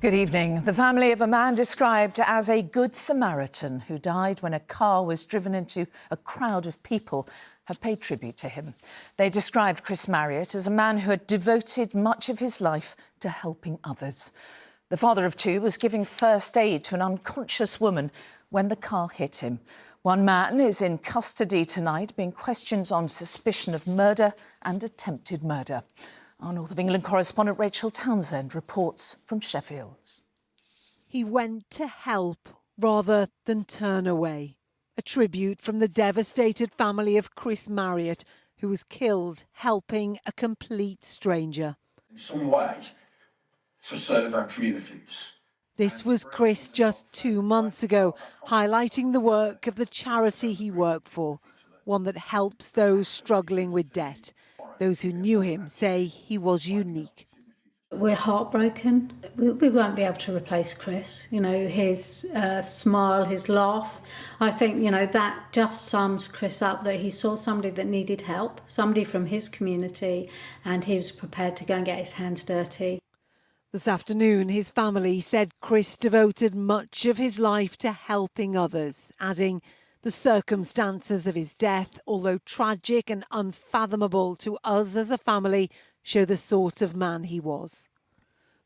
Good evening. The family of a man described as a good Samaritan who died when a car was driven into a crowd of people have paid tribute to him. They described Chris Marriott as a man who had devoted much of his life to helping others. The father of two was giving first aid to an unconscious woman when the car hit him. One man is in custody tonight, being questioned on suspicion of murder and attempted murder. Our North of England correspondent Rachel Townsend reports from Sheffield. He went to help rather than turn away. A tribute from the devastated family of Chris Marriott, who was killed helping a complete stranger. In some way, to serve our communities. This was Chris just 2 months ago, highlighting the work of the charity he worked for, one that helps those struggling with debt. Those who knew him say he was unique. We're heartbroken. We won't be able to replace Chris. You know, his smile, his laugh. I think, that just sums Chris up, that he saw somebody that needed help, somebody from his community, and he was prepared to go and get his hands dirty. This afternoon, his family said Chris devoted much of his life to helping others, adding, the circumstances of his death, although tragic and unfathomable to us as a family, show the sort of man he was.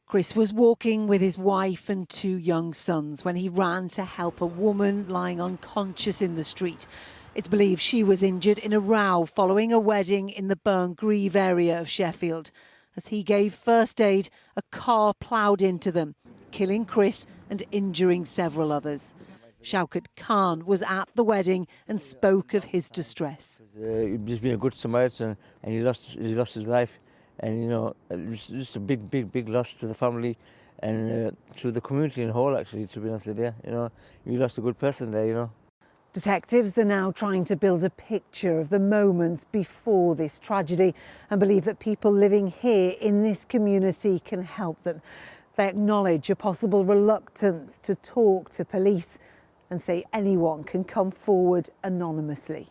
Chris was walking with his wife and 2 young sons when he ran to help a woman lying unconscious in the street. It's believed she was injured in a row following a wedding in the Burngreave area of Sheffield. As he gave first aid, a car ploughed into them, killing Chris and injuring several others. Shaukat Khan was at the wedding and spoke of his distress. He's been a good Samaritan and he lost his life, and it's just a big loss to the family and to the community in whole, actually, to be honest with you. We lost a good person there. Detectives are now trying to build a picture of the moments before this tragedy and believe that people living here in this community can help them. They acknowledge a possible reluctance to talk to police and say anyone can come forward anonymously.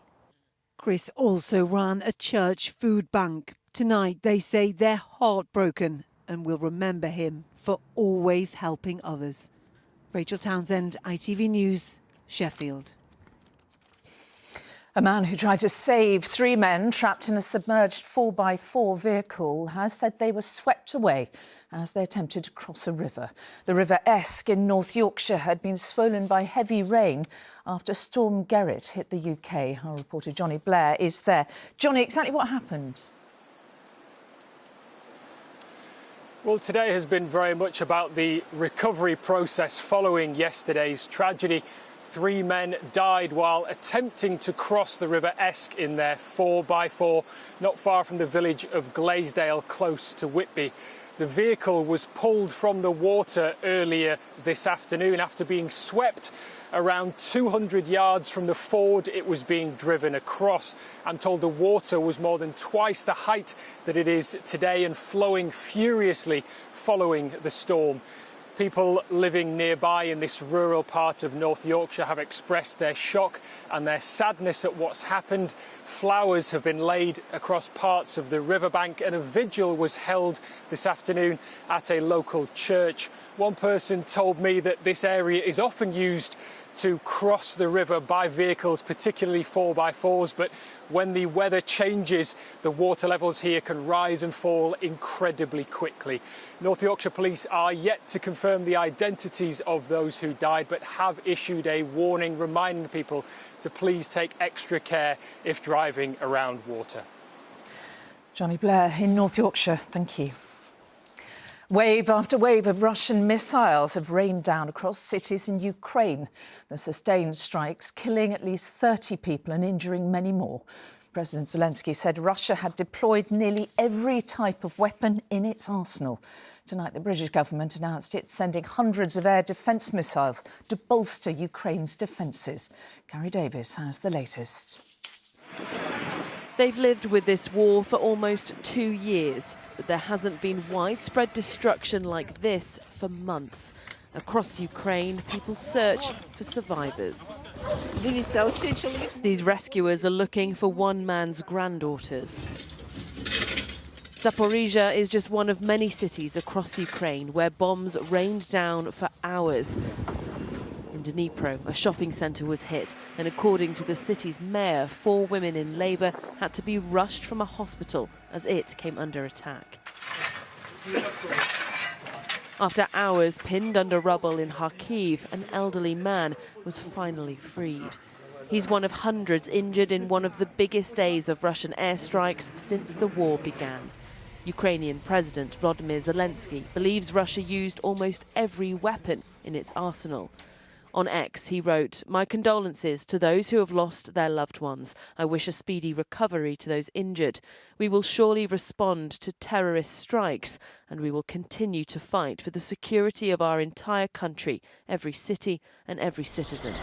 Chris also ran a church food bank. Tonight they say they're heartbroken and will remember him for always helping others. Rachel Townsend, ITV News, Sheffield. A man who tried to save 3 men trapped in a submerged 4x4 vehicle has said they were swept away as they attempted to cross a river. The River Esk in North Yorkshire had been swollen by heavy rain after Storm Gerrit hit the UK. Our reporter Johnny Blair is there. Johnny, exactly what happened? Well, today has been very much about the recovery process following yesterday's tragedy. 3 men died while attempting to cross the River Esk in their 4x4, not far from the village of Glaisdale, close to Whitby. The vehicle was pulled from the water earlier this afternoon after being swept around 200 yards from the ford it was being driven across. I'm told the water was more than twice the height that it is today and flowing furiously following the storm. People living nearby in this rural part of North Yorkshire have expressed their shock and their sadness at what's happened. Flowers have been laid across parts of the riverbank and a vigil was held this afternoon at a local church. One person told me that this area is often used to cross the river by vehicles, particularly 4x4s, but when the weather changes, the water levels here can rise and fall incredibly quickly. North Yorkshire Police are yet to confirm the identities of those who died, but have issued a warning reminding people to please take extra care if driving around water. Johnny Blair in North Yorkshire, thank you. Wave after wave of Russian missiles have rained down across cities in Ukraine. The sustained strikes killing at least 30 people and injuring many more. President Zelensky said Russia had deployed nearly every type of weapon in its arsenal. Tonight, the British government announced it's sending hundreds of air defence missiles to bolster Ukraine's defences. Gary Davis has the latest. They've lived with this war for almost 2 years, but there hasn't been widespread destruction like this for months. Across Ukraine, people search for survivors. These rescuers are looking for one man's granddaughters. Zaporizhzhia is just one of many cities across Ukraine where bombs rained down for hours. In Dnipro, a shopping centre was hit, and according to the city's mayor, 4 women in labour had to be rushed from a hospital as it came under attack. After hours pinned under rubble in Kharkiv, an elderly man was finally freed. He's one of hundreds injured in one of the biggest days of Russian airstrikes since the war began. Ukrainian President Volodymyr Zelensky believes Russia used almost every weapon in its arsenal. On X, he wrote, "My condolences to those who have lost their loved ones. I wish a speedy recovery to those injured. We will surely respond to terrorist strikes, and we will continue to fight for the security of our entire country, every city and every citizen."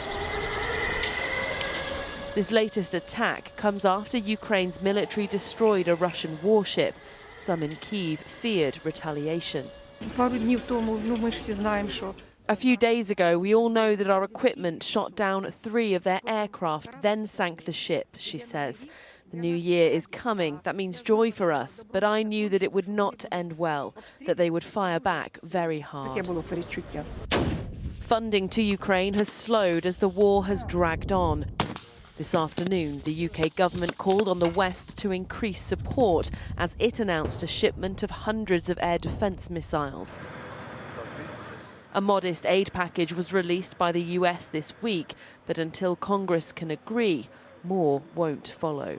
This latest attack comes after Ukraine's military destroyed a Russian warship. Some in Kyiv feared retaliation. A few days ago, we all know that our equipment shot down 3 of their aircraft, then sank the ship, she says. The new year is coming. That means joy for us. But I knew that it would not end well, that they would fire back very hard. Funding to Ukraine has slowed as the war has dragged on. This afternoon, the UK government called on the West to increase support as it announced a shipment of hundreds of air defence missiles. A modest aid package was released by the US this week, but until Congress can agree, more won't follow.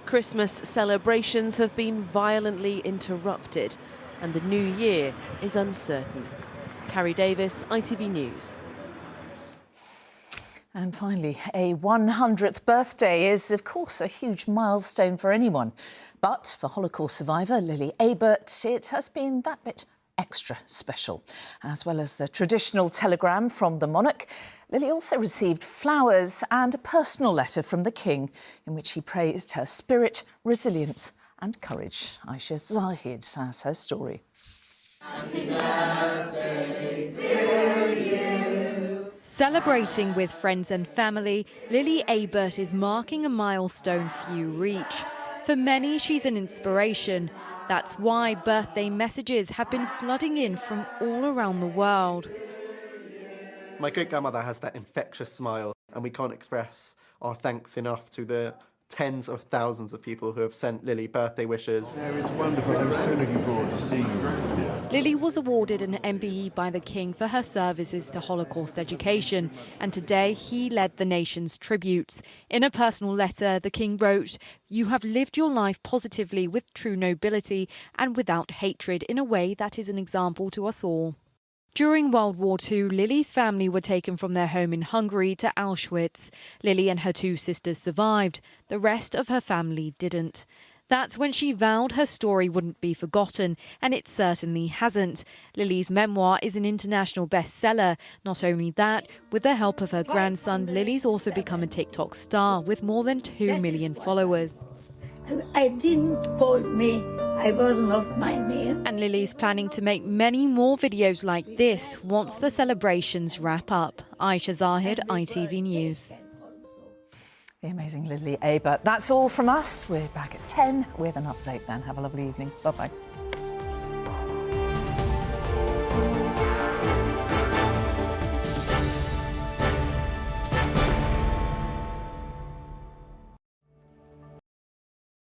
Christmas celebrations have been violently interrupted, and the new year is uncertain. Carrie Davis, ITV News. And finally, a 100th birthday is, of course, a huge milestone for anyone. But for Holocaust survivor Lily Abert, it has been that bit extra special. As well as the traditional telegram from the monarch, Lily also received flowers and a personal letter from the King in which he praised her spirit, resilience and courage. Aisha Zahid has her story. Happy birthday to you. Celebrating with friends and family, Lily Abert is marking a milestone few reach. For many, she's an inspiration. That's why birthday messages have been flooding in from all around the world. My great-grandmother has that infectious smile, and we can't express our thanks enough to the tens of thousands of people who have sent Lily birthday wishes. It's wonderful. I was so looking forward to seeing you. Lily was awarded an MBE by the King for her services to Holocaust education, and today he led the nation's tributes. In a personal letter, the King wrote, "You have lived your life positively with true nobility and without hatred in a way that is an example to us all." During World War II, Lily's family were taken from their home in Hungary to Auschwitz. Lily and her 2 sisters survived. The rest of her family didn't. That's when she vowed her story wouldn't be forgotten, and it certainly hasn't. Lily's memoir is an international bestseller. Not only that, with the help of her grandson, Lily's also become a TikTok star with more than 2 million followers. I didn't call me. I was not my name. And Lily's planning to make many more videos like this once the celebrations wrap up. Aisha Zahid, ITV News. The amazing Lily Abert. That's all from us. We're back at 10 with an update then. Have a lovely evening. Bye-bye.